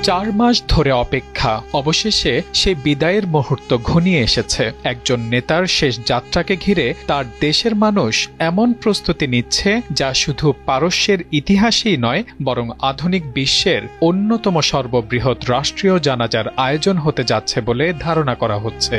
4 মাস ধরে অপেক্ষা, অবশেষে সেই বিদায়ের মুহূর্ত ঘনিয়ে এসেছে। একজন নেতার শেষ যাত্রাকে ঘিরে তার দেশের মানুষ এমন প্রস্তুতি নিচ্ছে যা শুধু পারস্যের ইতিহাসেই নয়, বরং আধুনিক বিশ্বের অন্যতম সর্ববৃহৎ রাষ্ট্রীয় জানাজার আয়োজন হতে যাচ্ছে বলে ধারণা করা হচ্ছে।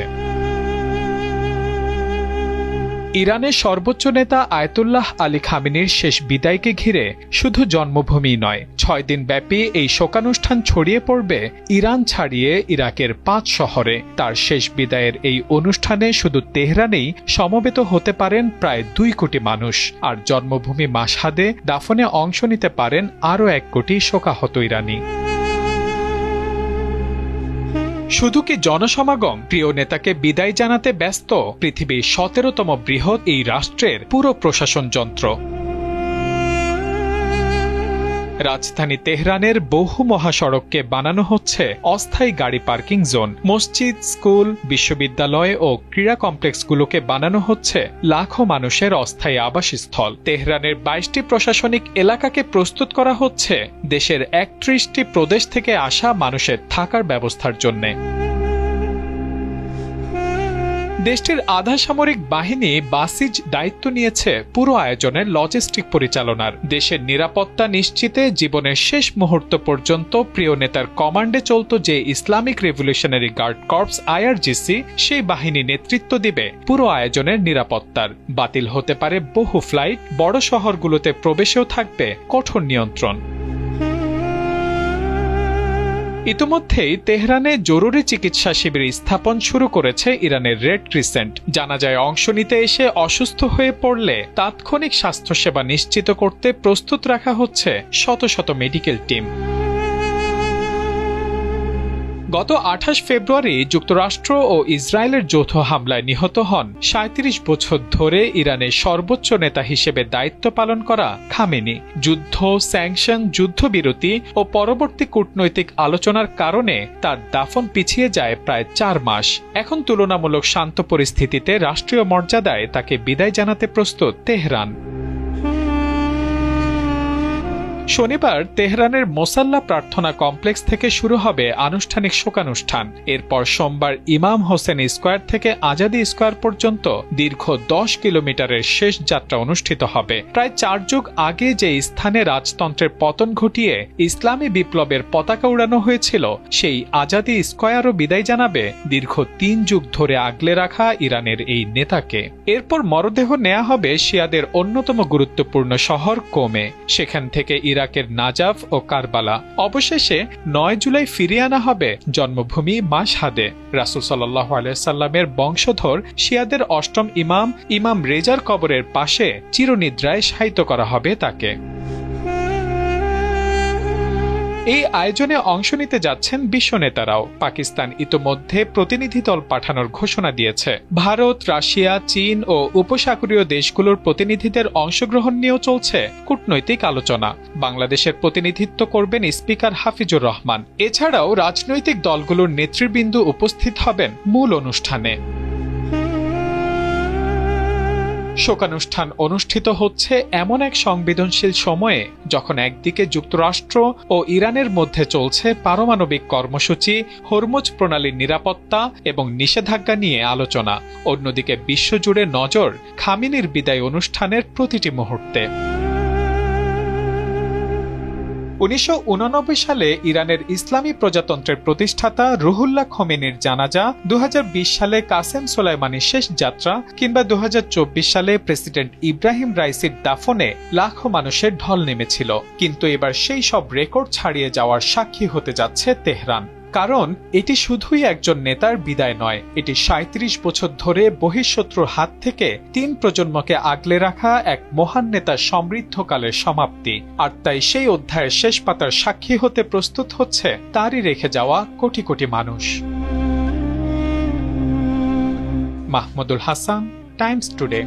ইরানের সর্বোচ্চ নেতা আয়াতুল্লাহ আলী খামেনির শেষ বিদায়কে ঘিরে শুধু জন্মভূমি নয়, 6 দিন ব্যাপী এই শোকানুষ্ঠান ছড়িয়ে পড়বে ইরান ছাড়িয়ে ইরাকের 5 শহরে। তার শেষ বিদায়ের এই অনুষ্ঠানে শুধু তেহরানেই সমবেত হতে পারেন প্রায় 2 কোটি মানুষ, আর জন্মভূমি মাশহাদে দাফনে অংশ নিতে পারেন আরও 1 কোটি শোকাহত ইরানি। শুধু কি জনসমাগম? প্রিয় নেতাকে বিদায় জানাতে ব্যস্ত পৃথিবীর 17তম বৃহৎ এই রাষ্ট্রের পুরো প্রশাসন যন্ত্র। রাজধানী তেহরানের বহু মহাসড়ককে বানানো হচ্ছে অস্থায়ী গাড়ি পার্কিং জোন। মসজিদ, স্কুল, বিশ্ববিদ্যালয় ও ক্রীড়া কমপ্লেক্সগুলোকে বানানো হচ্ছে লাখো মানুষের অস্থায়ী আবাসস্থল। তেহরানের 22টি প্রশাসনিক এলাকাকে প্রস্তুত করা হচ্ছে দেশের 31টি প্রদেশ থেকে আসা মানুষের থাকার ব্যবস্থার জন্য। দেশটির আধা সামরিক বাহিনী বাসিজ দায়িত্ব নিয়েছে পুরো আয়োজনের লজিস্টিক পরিচালনার। দেশের নিরাপত্তা নিশ্চিতে জীবনের শেষ মুহূর্ত পর্যন্ত প্রিয় নেতার কমান্ডে চলত যে Islamic revolutionary guard corps IRGC, সেই বাহিনী নেতৃত্ব দিবে পুরো আয়োজনের নিরাপত্তার। বাতিল হতে পারে বহু ফ্লাইট, বড় শহরগুলোতে প্রবেশেও থাকবে কঠোর নিয়ন্ত্রণ। ইতিমধ্যেই তেহরানে জরুরি চিকিৎসা শিবির স্থাপন শুরু করেছে ইরানের রেড ক্রিসেন্ট। জানাজায় অংশ নিতে এসে অসুস্থ হয়ে পড়লে তাৎক্ষণিক স্বাস্থ্যসেবা নিশ্চিত করতে প্রস্তুত রাখা হচ্ছে শত শত মেডিকেল টিম। গত 28 ফেব্রুয়ারি যুক্তরাষ্ট্র ও ইসরায়েলের যৌথ হামলায় নিহত হন 37 বছর ধরে ইরানের সর্বোচ্চ নেতা হিসেবে দায়িত্ব পালন করা খামেনি। যুদ্ধ, স্যাংশন, যুদ্ধবিরতি ও পরবর্তী কূটনৈতিক আলোচনার কারণে তার দাফন পিছিয়ে যায় প্রায় 4 মাস। এখন তুলনামূলক শান্ত পরিস্থিতিতে রাষ্ট্রীয় মর্যাদায় তাকে বিদায় জানাতে প্রস্তুত তেহরান। শনিবার তেহরানের মোসাল্লা প্রার্থনা কমপ্লেক্স থেকে শুরু হবে আনুষ্ঠানিক শোকানুষ্ঠান। এরপর সোমবার ইমাম হোসেন স্কয়ার থেকে আজাদি স্কয়ার পর্যন্ত দীর্ঘ 10 কিলোমিটারের শেষ যাত্রা অনুষ্ঠিত হবে। প্রায় 4 যুগ আগে যে স্থানে রাজতন্ত্রের পতন ঘটিয়ে ইসলামী বিপ্লবের পতাকা উড়ানো হয়েছিল, সেই আজাদি স্কয়ারও বিদায় জানাবে দীর্ঘ 3 যুগ ধরে আগলে রাখা ইরানের এই নেতাকে। এরপর মরদেহ নেওয়া হবে শিয়াদের অন্যতম গুরুত্বপূর্ণ শহর কোমে। সেখান থেকে ইরাকের নাজাফ ও কারবালা। অবশেষে 9 জুলাই ফিরিয়ে আনা হবে জন্মভূমি মাশহাদে। রাসূল সাল্লাল্লাহু আলাইহি সাল্লামের বংশধর শিয়াদের 8ম ইমাম রেজার কবরের পাশে চিরনিদ্রায় শায়িত করা হবে তাকে। এই আয়োজনে অংশ নিতে যাচ্ছেন বিশ্ব নেতারাও। পাকিস্তান ইতোমধ্যে প্রতিনিধি দল পাঠানোর ঘোষণা দিয়েছে। ভারত, রাশিয়া, চীন ও উপসাগরীয় দেশগুলোর প্রতিনিধিদের অংশগ্রহণ নিয়েও চলছে কূটনৈতিক আলোচনা। বাংলাদেশের প্রতিনিধিত্ব করবেন স্পিকার হাফিজুর রহমান। এছাড়াও রাজনৈতিক দলগুলোর নেতৃবৃন্দ উপস্থিত হবেন মূল অনুষ্ঠানে। শোকানুষ্ঠান অনুষ্ঠিত হচ্ছে এমন এক সংবেদনশীল সময়ে যখন একদিকে যুক্তরাষ্ট্র ও ইরানের মধ্যে চলছে পারমাণবিক কর্মসূচি, হরমুজ প্রণালীর নিরাপত্তা এবং নিষেধাজ্ঞা নিয়ে আলোচনা, অন্যদিকে বিশ্বজুড়ে নজর খামেনির বিদায় অনুষ্ঠানের প্রতিটি মুহূর্তে। 1989 সালে ইরানের ইসলামী প্রজাতন্ত্রের প্রতিষ্ঠাতা রুহুল্লাহ খোমেনির জানাজা, 2020 সালে কাসেম সোলাইমানির শেষ যাত্রা কিংবা 2024 সালে প্রেসিডেন্ট ইব্রাহিম রাইসির দাফনে লাখো মানুষের ঢল নেমেছিল। কিন্তু এবার সেই সব রেকর্ড ছাড়িয়ে যাওয়ার সাক্ষী হতে যাচ্ছে তেহরান। কারণ এটি শুধুই একজন নেতার বিদায় নয়, এটি 37 বছর ধরে বহিঃশত্রুর হাত থেকে 3 প্রজন্মকে আগলে রাখা এক মহান নেতার সমৃদ্ধকালের সমাপ্তি। আর তাই সেই অধ্যায়ের শেষ পাতার সাক্ষী হতে প্রস্তুত হচ্ছে তারই রেখে যাওয়া কোটি কোটি মানুষ। Mahmudul Hasan, Times today.